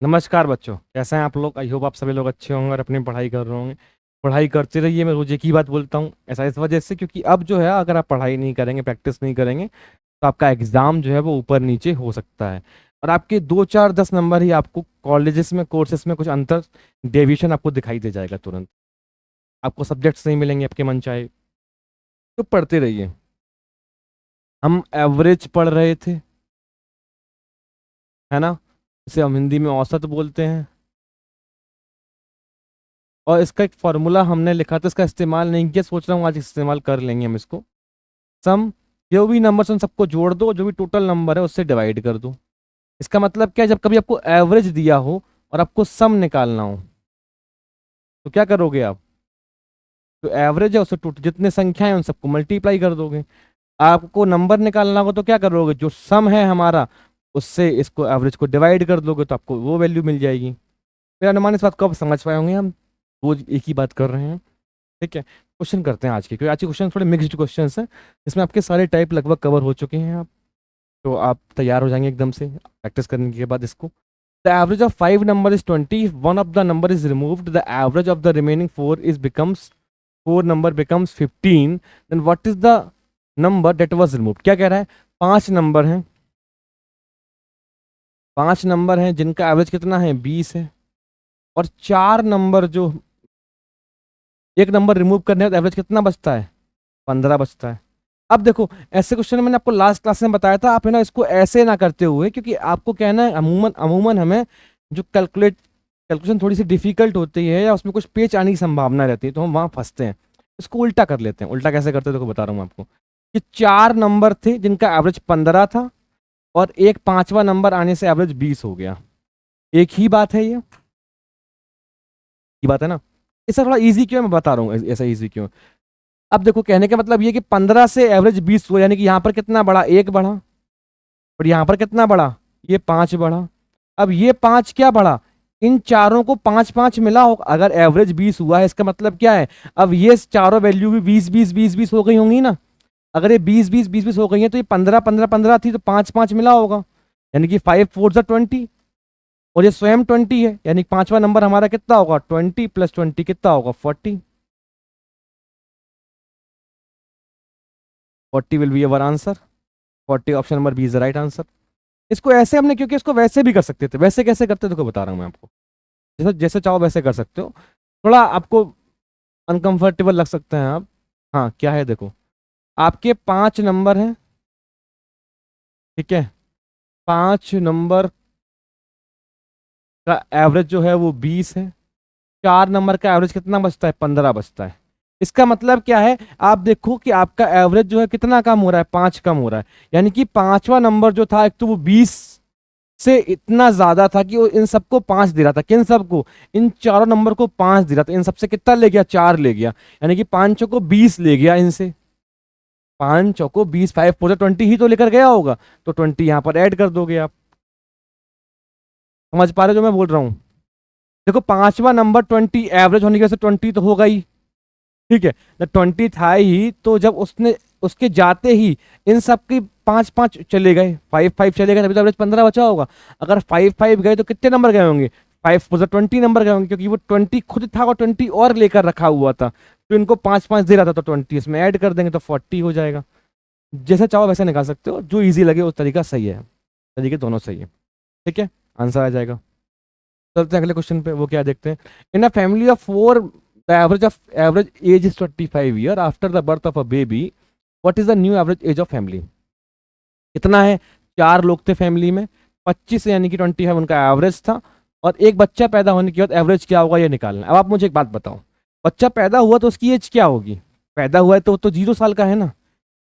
नमस्कार बच्चों, कैसे हैं आप लोग। आई होप आप सभी लोग अच्छे होंगे और अपनी पढ़ाई कर रहे होंगे। पढ़ाई करते रहिए, मैं रोज एक ही बात बोलता हूँ। ऐसा इस वजह से क्योंकि अब जो है, अगर आप पढ़ाई नहीं करेंगे, प्रैक्टिस नहीं करेंगे, तो आपका एग्जाम जो है वो ऊपर नीचे हो सकता है। और आपके 2 4 10 नंबर ही आपको कॉलेजेस में, कोर्सेज में कुछ अंतर, डेविएशन आपको दिखाई दे जाएगा तुरंत। आपको सब्जेक्ट्स नहीं मिलेंगे आपके मन चाहे। तो पढ़ते रहिए। हम एवरेज पढ़ रहे थे, है ना। इसे हम हिंदी में औसत बोलते हैं। और इसका एक फॉर्मूला हमने लिखा था, इसका इस्तेमाल नहीं किया, सोच रहा हूँ आज इस्तेमाल कर लेंगे हम इसको। सम, जो भी नंबर उन सबको जोड़ दो, जो भी टोटल नंबर है उससे डिवाइड कर दो। इसका मतलब क्या है, जब कभी आपको एवरेज दिया हो और आपको सम निकालना हो, तो क्या करोगे आप। तो एवरेज है उससे टोटल जितने संख्याएं हैं उन सबको मल्टीप्लाई कर दोगे। आपको नंबर निकालना हो तो क्या करोगे, जो सम है हमारा उससे इसको एवरेज को डिवाइड कर दोगे, तो आपको वो वैल्यू मिल जाएगी। मेरा अनुमान इस बात को आप समझ पाए होंगे, हम रोज एक ही बात कर रहे हैं। ठीक है, क्वेश्चन करते हैं आज के, क्योंकि आज के क्वेश्चन थोड़े मिक्स्ड क्वेश्चन हैं। इसमें आपके सारे टाइप लगभग कवर हो चुके हैं आप, तो आप तैयार हो जाएंगे एकदम से प्रैक्टिस करने के बाद इसको। The average of 5 number is 20, one of the number is removed, the average of the remaining 4 is becomes 4 number becomes 15, then what is the number that was removed. क्या कह रहा है, 5 नंबर हैं, 5 नंबर हैं जिनका एवरेज कितना है, 20 है। और 4 नंबर जो, एक नंबर रिमूव करने का एवरेज कितना बचता है, 15 बचता है। अब देखो, ऐसे क्वेश्चन मैंने आपको लास्ट क्लास में बताया था, आप है ना इसको ऐसे ना करते हुए, क्योंकि आपको कहना है अमूमन अमूमन हमें जो कैलकुलेशन थोड़ी सी डिफिकल्ट होती है या उसमें कुछ पेच आने की संभावना रहती है, तो हम वहां फंसते हैं। इसको उल्टा कर लेते हैं। उल्टा कैसे करते हैं देखो, बता रहा हूँ आपको। कि 4 नंबर थे जिनका एवरेज 15 था, और एक 5वां नंबर आने से एवरेज 20 हो गया। एक ही बात है ये बात है ना। इससे थोड़ा इजी क्यों है, मैं बता रहा हूँ ऐसा इजी क्यों। अब देखो, कहने का मतलब ये कि 15 से एवरेज 20 हुआ, यानी कि यहाँ पर कितना बढ़ा, 1 बढ़ा। और यहाँ पर कितना बढ़ा, ये 5 बढ़ा। अब ये 5 क्या बढ़ा, इन चारों को 5 5 मिला हो। अगर एवरेज 20 हुआ है, इसका मतलब क्या है, अब ये चारों वैल्यू भी 20 20 20 20 हो गई होंगी ना। अगर ये 20 20 20 20 हो गई है, तो ये 15 15 15 थी, तो 5 5 मिला होगा, यानी कि 5 4 20। और ये स्वयं 20 है, यानी 5वां नंबर हमारा कितना होगा, 20 + 20 कितना होगा, 40। 40 will be our answer. 40 option number B is the right answer. इसको ऐसे हमने, क्योंकि इसको वैसे भी कर सकते थे। वैसे कैसे करते थे, देखो बता रहा हूँ मैं आपको। जैसे जैसे चाहो वैसे कर सकते हो। थोड़ा आपको अनकंफर्टेबल लग सकते हैं आप। हाँ, क्या है देखो, आपके 5 नंबर हैं, ठीक है। 5 नंबर का एवरेज जो है वो 20 है। 4 नंबर का एवरेज कितना बचता है, 15 बचता है। इसका मतलब क्या है, आप देखो कि आपका एवरेज जो है कितना कम हो रहा है, 5 कम हो रहा है। यानी कि 5वां नंबर जो था, एक तो वो 20 से इतना ज्यादा था कि वो इन सबको 5 दे रहा था। किन सबको, इन चारों नंबर को 5 दे रहा था। इन सबसे कितना ले गया, 4 ले गया। यानी कि 5 चौको 20 ले गया इनसे। 5 चौको 20, 5 4 20 ही तो लेकर गया होगा। तो 20 यहां पर ऐड कर दोगे आप। समझ पा रहे हो जो मैं बोल रहा हूं। देखो, 5वां नंबर 20 एवरेज होने की वजह से 20 तो होगा ही, ठीक है। जब 20 था ही, तो जब उसने उसके जाते ही इन सब की 5 5 चले गए, 5 5 चले गए, तभी तो एवरेज 15 बचा होगा। अगर 5 5 गए तो कितने नंबर गए होंगे, 5 4 20 नंबर गए होंगे, क्योंकि वो 20 खुद था और 20 और लेकर रखा हुआ था। तो इनको 5 5 दे रहा था, तो 20 इसमें ऐड कर देंगे तो 40 हो जाएगा। जैसे चाहो वैसे निकाल सकते हो, जो ईजी लगे उस तरीका सही है। तरीके दोनों सही है, ठीक है। आंसर आ जाएगा। चलते हैं अगले क्वेश्चन पे, वो क्या देखते हैं। In a family of 4, the average age is 25 year after the birth of a baby, what is the new average age of family. कितना है, 4 लोग थे फैमिली में, 25 यानी कि 25 उनका एवरेज था। और एक बच्चा पैदा होने के बाद एवरेज क्या होगा, ये निकालना है। अब आप मुझे एक बात बताओ, बच्चा पैदा हुआ तो उसकी एज क्या होगी। पैदा हुआ है तो 0 साल का है ना,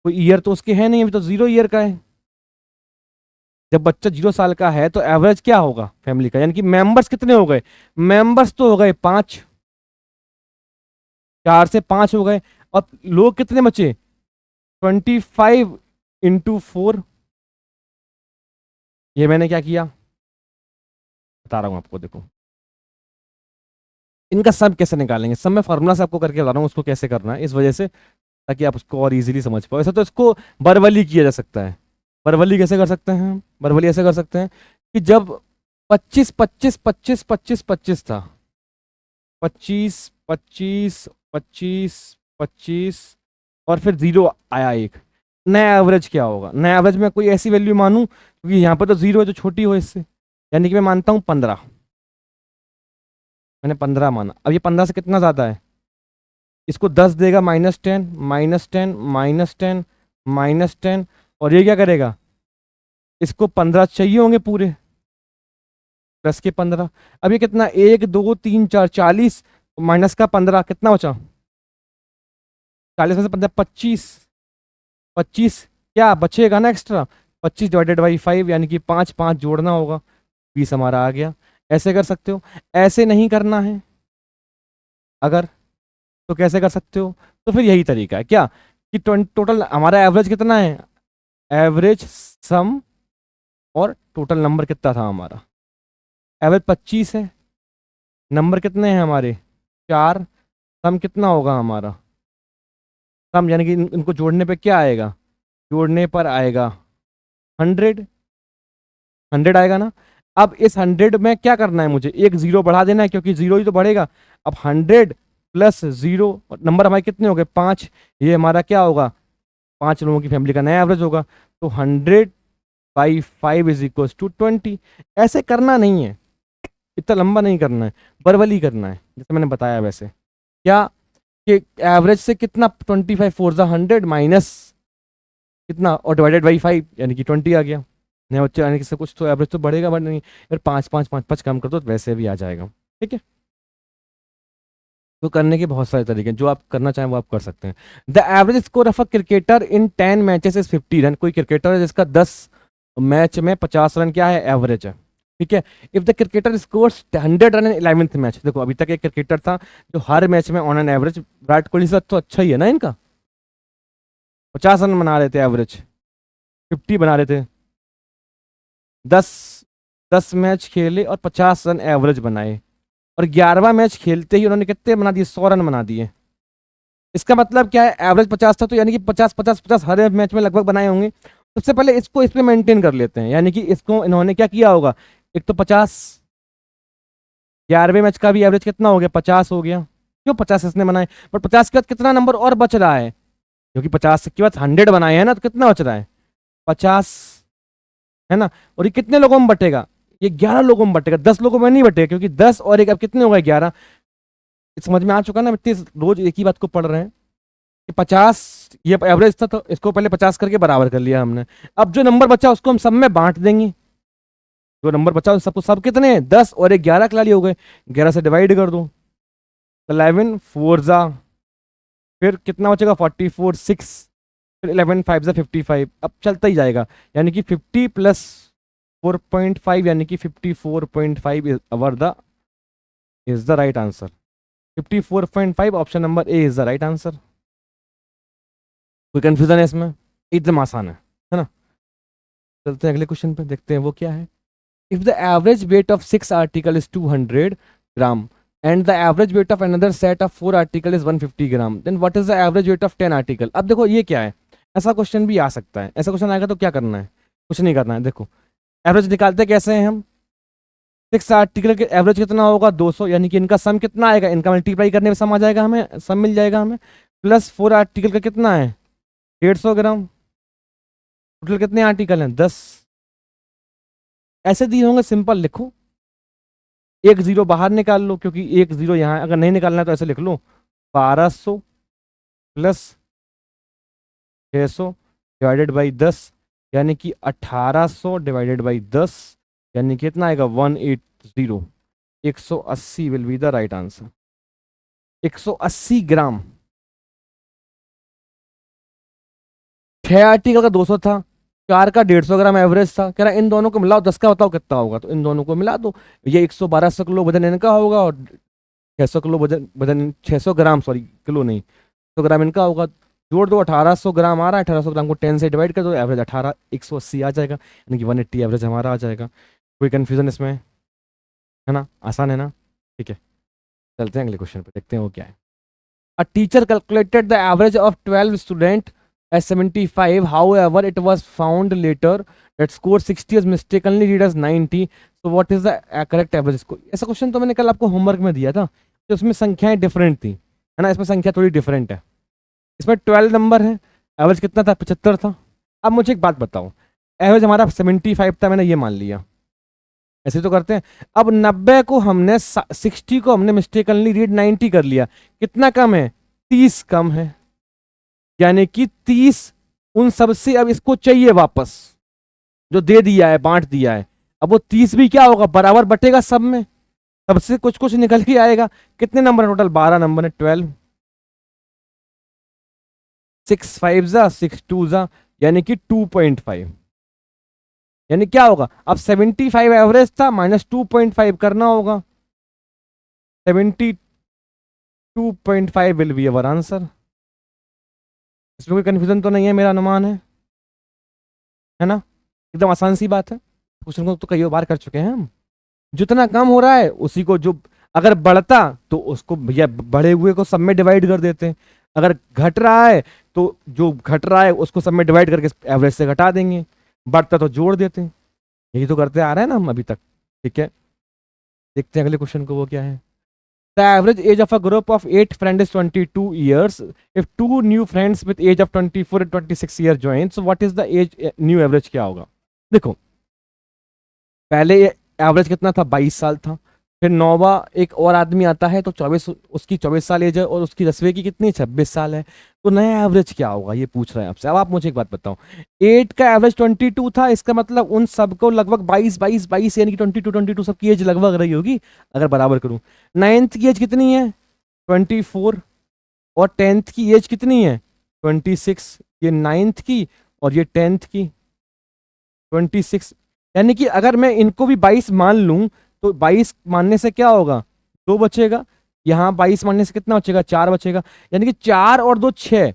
कोई ईयर तो उसके है नहीं, अभी तो 0 ईयर का है। जब बच्चा 0 साल का है तो एवरेज क्या होगा फैमिली का, यानी कि मेंबर्स कितने हो गए, मेंबर्स तो हो गए 5, 4 से 5 हो गए। और लोग कितने बचे, 25 × 4। ये मैंने क्या किया बता रहा हूं आपको, देखो इनका सब कैसे निकालेंगे। सब मैं फॉर्मूला से आपको करके बता रहा हूँ उसको कैसे करना है, इस वजह से, ताकि आप उसको और इजीली समझ पाओ। ऐसा तो इसको बरवली किया जा सकता है। बरवली कैसे कर सकते हैं, बरवली ऐसे कर सकते हैं कि जब 25 25 25 25 25 था, 25 25 25 25 और फिर 0 आया एक। नया एवरेज क्या होगा? नया एवरेज में कोई ऐसी वैल्यू मानूं क्योंकि यहाँ पर तो 0 है जो छोटी हो इससे, यानी कि मैं मानता हूँ 15। मैंने 15 माना। अब ये 15 से कितना ज़्यादा है? इसको 10 देगा, -10 -10 -10 -10, और ये क्या करेगा? इसको 15 चाहिए होंगे पूरे, प्लस के 15। अब ये कितना? 1 2 3 4 40 माइनस का 15 कितना बचा? 40 में से 15 25। 25 क्या बचेगा ना एक्स्ट्रा? 25 डिवाइडेड बाई 5 यानी कि 5 5 जोड़ना होगा, 20 हमारा आ गया। ऐसे कर सकते हो। ऐसे नहीं करना है अगर, तो कैसे कर सकते हो? तो फिर यही तरीका है क्या कि टोटल हमारा एवरेज कितना है? एवरेज सम और टोटल नंबर कितना था हमारा? एवरेज 25 है, नंबर कितने हैं हमारे? 4। सम कितना होगा हमारा? सम यानी कि इनको जोड़ने पे क्या आएगा? जोड़ने पर आएगा 100। 100 आएगा ना। अब इस 100 में क्या करना है मुझे? एक 0 बढ़ा देना है क्योंकि 0 ही तो बढ़ेगा। अब 100 प्लस 0, नंबर हमारे कितने हो गए? 5। ये हमारा क्या होगा? 5 लोगों की फैमिली का नया एवरेज होगा। तो 100/5 इज इक्वल टू 20। ऐसे करना नहीं है, इतना लंबा नहीं करना है, बरवली करना है जैसे मैंने बताया वैसे। क्या कि एवरेज से कितना? 25 4 100 माइनस कितना और डिवाइडेड बाई 5 यानी कि 20 आ गया। नया बच्चे आने से कुछ तो एवरेज तो बढ़ेगा, बट नहीं फिर 5 5 5 5 कम कर दो तो वैसे भी आ जाएगा। ठीक है, तो करने के बहुत सारे तरीके हैं, जो आप करना चाहें वो आप कर सकते हैं। The average score of a cricketer in 10 matches is 50 run. कोई क्रिकेटर है जिसका 10 मैच में 50 रन क्या है? एवरेज है। ठीक है, if the cricketer scores 100 run in 11th match. देखो अभी तक एक क्रिकेटर था जो हर मैच में on an average, Virat Kohli से तो अच्छा ही है ना इनका, 50 रन बना रहे थे एवरेज, 50 बना रहे थे। 10 10 मैच खेले और 50 रन एवरेज बनाए, और 11वां मैच खेलते ही उन्होंने कितने बना दिए? 100 रन बना दिए। इसका मतलब क्या है? एवरेज 50 था तो यानी कि 50 50 50 हर मैच में लगभग बनाए होंगे। सबसे पहले इसको इसमें मेंटेन कर लेते हैं, यानी कि इसको इन्होंने क्या किया होगा? एक तो 50, 11वें मैच का भी एवरेज कितना हो गया? 50 हो गया। क्यों? 50 इसने बनाए, बट 50 के बाद कितना नंबर और बच रहा है? क्योंकि 50 के बाद 100 बनाए हैं ना, तो कितना बच रहा है? 50 है ना। और ये कितने लोगों में बटेगा? ये 11 लोगों में बटेगा, 10 लोगों में नहीं बटेगा, क्योंकि 10 और एक अब कितने हो गए? 11। समझ में आ चुका ना? इतने रोज एक ही बात को पढ़ रहे हैं कि 50 ये एवरेज था, तो इसको पहले 50 करके बराबर कर लिया हमने। अब जो नंबर बचा उसको हम सब में बांट देंगे। जो नंबर बचा सबको, सब कितने हैं? 10 और एक 11 के लिए हो गए, 11 से डिवाइड कर दो, 11 4 फिर कितना बचेगा? 44 6, फिर 11 5 55। अब चलता ही जाएगा, यानी कि 50 प्लस 4.5 यानी कि 54.5 is the right answer. 54.5 option number A is the right answer. कोई कंफ्यूजन है इसमें? एकदम आसान है ना। चलते हैं अगले क्वेश्चन पे, देखते हैं वो क्या है। If the average weight of 6 article is 200 gram and the average weight of another set of 4 article is 150 gram, then what is the average weight of 10 article. अब देखो ये क्या है, ऐसा क्वेश्चन भी आ सकता है। ऐसा क्वेश्चन आएगा तो क्या करना है? कुछ नहीं करना है। देखो एवरेज निकालते कैसे हैं हम? 6 आर्टिकल के एवरेज कितना होगा? 200, यानी कि इनका सम कितना आएगा? इनका मल्टीप्लाई करने में सम आ जाएगा, हमें सम मिल जाएगा हमें। प्लस 4 आर्टिकल का कितना है? 150 ग्राम। टोटल कितने आर्टिकल हैं? 10। ऐसे दिए होंगे, सिंपल लिखो, एक जीरो बाहर निकाल लो, क्योंकि एक जीरो यहाँ अगर नहीं निकालना है तो ऐसे लिख लो, 1200 प्लस 600 डिवाइडेड बाई 10, यानी कि 1800 डिवाइडेड बाई 10, यानी कि कितना आएगा? 180। 180 will be the right answer. 180 gram. 6 article का 200 था, 4 का 150 ग्राम एवरेज था। कह रहा इन दोनों को मिलाओ, 10 का बताओ कितना होगा, तो इन दोनों को मिला दो। ये 112 किलो वजन इनका होगा और 600 किलो वजन वजन 600 ग्राम, सॉरी किलो नहीं, 100 ग्राम इनका होगा। जोड़ दो, 1800 ग्राम आ रहा है, 1800 ग्राम को 10 से डिवाइड कर दो, एवरेज 18 180 आ जाएगा, यानी कि 180 एवरेज हमारा आ जाएगा। कोई कन्फ्यूजन इसमें है ना? आसान है ना? ठीक है, चलते हैं अगले क्वेश्चन पे, देखते हैं वो क्या है। A teacher calculated the average of 12 student as 75, however it was found later that score 60 is mistakenly read as 90, so what is the correct average score. ऐसा क्वेश्चन तो मैंने कल आपको होमवर्क में दिया था, तो उसमें संख्याएं डिफरेंट थी, है ना, इसमें संख्या थोड़ी डिफरेंट है। इसमें 12 नंबर है, एवरेज कितना था, 75 था। अब मुझे एक बात बताओ, एवरेज हमारा 75 था, मैंने ये मान लिया, ऐसे तो करते हैं। अब 90 को हमने 60 को हमने मिस्टेकनली रीड 90 कर लिया, कितना कम है, 30 कम है, यानी कि 30 उन सबसे अब इसको चाहिए वापस, जो दे दिया है, बांट दिया है। अब वो 30 भी क्या होगा, बराबर बटेगा सब में, सबसे कुछ कुछ निकल के आएगा। कितने नंबर है टोटल, 12 नंबर है, 12, 6 5 जा 6 2 जा, यानी कि 2.5, यानी क्या होगा, अब 75 एवरेज था, माइनस 2.5 करना होगा, 72.5 विल बी अवर आंसर। इसमें कोई कंफ्यूजन तो नहीं है, मेरा अनुमान है ना, एकदम आसान सी बात है। क्वेश्चन को तो कई बार कर चुके हैं हम। जितना कम हो रहा है उसी को, जो अगर बढ़ता तो उसको भैया बढ़े हुए को सब में डिवाइड कर देते हैं, अगर घट रहा है तो जो घट रहा है उसको सब में डिवाइड करके एवरेज से घटा देंगे, बढ़ता तो जोड़ देते हैं, यही तो करते आ रहे हैं ना हम अभी तक। ठीक है, देखते हैं अगले क्वेश्चन को, वो क्या है। The average age of a group of 8 friend is 22 years. If 2 new friends with age of 24 and 26 year join, so what is the age, new average क्या होगा। देखो पहले एवरेज कितना था, 22 साल था, फिर नौवा एक और आदमी आता है तो 24, उसकी 24 साल एज है, और उसकी 10वें की कितनी, 26 साल है, तो नया एवरेज क्या होगा ये पूछ रहे हैं आपसे। अब आप मुझे एक बात बताओ, 8 का एवरेज 22 था, इसका मतलब उन सबको लगभग 22 22 22 यानी कि 22 सबकी एज लगभग रही होगी, अगर बराबर करूं। 9th की एज कितनी है, 24, और 10th की एज कितनी है, 26, ये 9th की और ये 10th की 26, यानी कि अगर मैं इनको भी 22 मान लूं तो 22 मानने से क्या होगा, 2 बचेगा, यहां 22 मानने से कितना बचेगा, 4 बचेगा, यानी कि 4 और 2 6,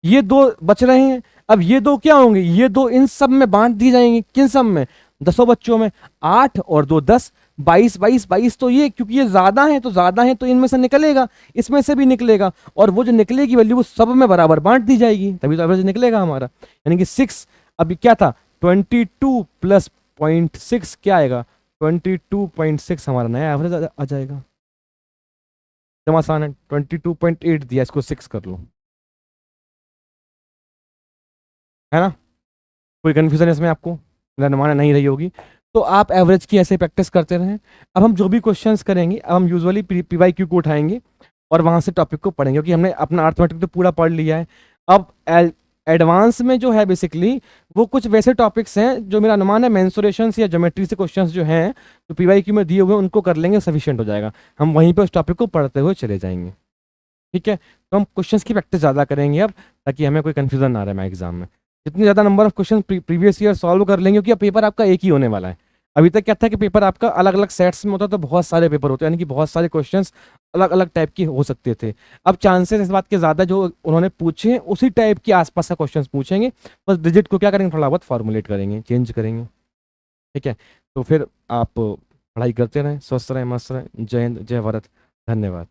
ये 2 बच रहे हैं। अब ये 2 क्या होंगे, ये 2 इन सब में बांट दी जाएंगे, किन सब में, 10 बच्चों में, 8 और 2 10, 22 22 22, तो ये क्योंकि ये ज्यादा है तो ज्यादा है, तो इनमें से निकलेगा, इसमें से भी निकलेगा, और वो जो निकलेगी वैल्यू वो सब में बराबर बांट दी जाएगी, तभी तो एवरेज निकलेगा हमारा, यानी कि 6, अभी क्या था 22 प्लस 0.6 क्या आएगा, 22.6 हमारा नया एवरेज आ जाएगा। एकदम आसान है, 22.8 दिया, इसको 6 कर लो, है ना, कोई कंफ्यूजन इसमें आपको, मेरा अनुमान नहीं रही होगी, तो आप एवरेज की ऐसे प्रैक्टिस करते रहें। अब हम जो भी क्वेश्चंस करेंगे, अब हम यूजुअली पीवाईक्यू को उठाएंगे और वहां से टॉपिक को पढ़ेंगे, क्योंकि हमने अपना अर्थमेटिक तो पूरा पढ़ लिया है। अब एडवांस में जो है बेसिकली वो कुछ वैसे टॉपिक्स हैं जो मेरा अनुमान है मेंसुरेशंस या ज्योमेट्री से क्वेश्चंस जो हैं जो पीवाईक्यू में दिए हुए हैं उनको कर लेंगे, सफिशिएंट हो जाएगा, हम वहीं पे उस टॉपिक को पढ़ते हुए चले जाएंगे। ठीक है, तो हम क्वेश्चंस की प्रैक्टिस ज़्यादा करेंगे अब, ताकि हमें कोई कंफ्यूजन ना रहे मैं एग्जाम में। जितनी ज़्यादा number of question previous year solve कर लेंगे, क्योंकि अब पेपर आपका एक ही होने वाला है। अभी तक क्या था कि पेपर आपका अलग अलग सेट्स में होता, तो बहुत सारे पेपर होते, यानी कि बहुत सारे क्वेश्चंस अलग अलग टाइप के हो सकते थे। अब चांसेस इस बात के ज़्यादा जो उन्होंने पूछे उसी टाइप के आसपास का क्वेश्चन पूछेंगे, बस डिजिट को क्या करेंगे, थोड़ा बहुत फॉर्मुलेट करेंगे, चेंज करेंगे। ठीक है, तो फिर आप पढ़ाई करते रहें, स्वस्थ रहें, मस्त रहें। जय हिंद, जय भारत, धन्यवाद।